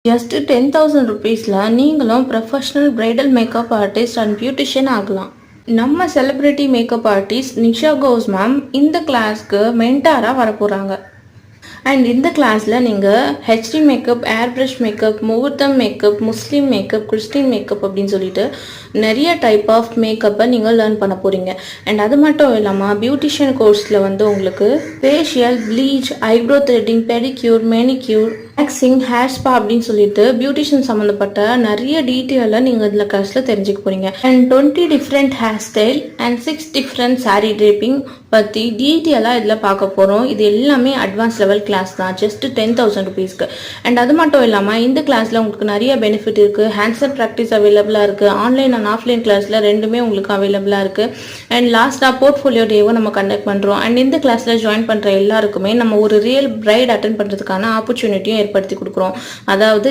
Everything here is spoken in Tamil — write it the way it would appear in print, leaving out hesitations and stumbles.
ஜஸ்ட் 10,000 ருபீஸில் நீங்களும் professional bridal makeup artist and beautician ஆகலாம். நம்ம செலிப்ரிட்டி மேக்கப் ஆர்டிஸ்ட் நிஷா கோஸ் மேம் இந்த கிளாஸ்க்கு மென்டாராக வரப்போகிறாங்க. அண்ட் இந்த கிளாஸில் நீங்கள் ஹெச்டி மேக்கப், ஏர் ப்ரஷ் மேக்கப், முகூர்த்தம் மேக்கப், முஸ்லீம் மேக்கப், கிறிஸ்டின் மேக்கப் அப்படின்னு சொல்லிட்டு நிறைய டைப் ஆஃப் மேக்கப்பை நீங்கள் லேர்ன் பண்ண போகிறீங்க. அண்ட் அது மட்டும் இல்லாமல் பியூட்டிஷியன் கோர்ஸில் வந்து உங்களுக்கு facial, bleach, eyebrow threading, pedicure, manicure, waxing, hair spa அப்படின்னு சொல்லிட்டு பியூட்டிஷியன் சம்மந்தப்பட்ட நிறைய டீட்டெயிலை நீங்கள் இதில் கிளாஸில் தெரிஞ்சுக்க போகிறீங்க. And 20 different hair style and 6 different sari draping பற்றி டீட்டெயிலாக இதில் பார்க்க போகிறோம். இது எல்லாமே அட்வான்ஸ் லெவல் கிளாஸ் தான், ஜஸ்ட் 10,000 ருபீஸ்க்கு. அண்ட் அது மட்டும் இல்லாமல் இந்த கிளாஸில் உங்களுக்கு நிறைய பெனிஃபிட் இருக்குது. ஹேண்ட்ஸன் ப்ராக்டிஸ் அவைலபிளாக இருக்குது. ஆன்லைன் அண்ட் ஆஃப்லைன் கிளாஸில் ரெண்டுமே உங்களுக்கு அவைலபிளாக இருக்குது. அண்ட் லாஸ்ட்டாக போர்ட்ஃபோலியோ டேவும் நம்ம கண்டக்ட் பண்ணுறோம். அண்ட் இந்த கிளாஸில் ஜாயின் பண்ணுற எல்லாருக்குமே நம்ம ஒரு ரியல் பிரைட் அட்டென்ட் பண்ணுறதுக்கான ஆப்பர்ச்சுனிட்டியும் ஏற்படுத்தி கொடுக்குறோம். அதாவது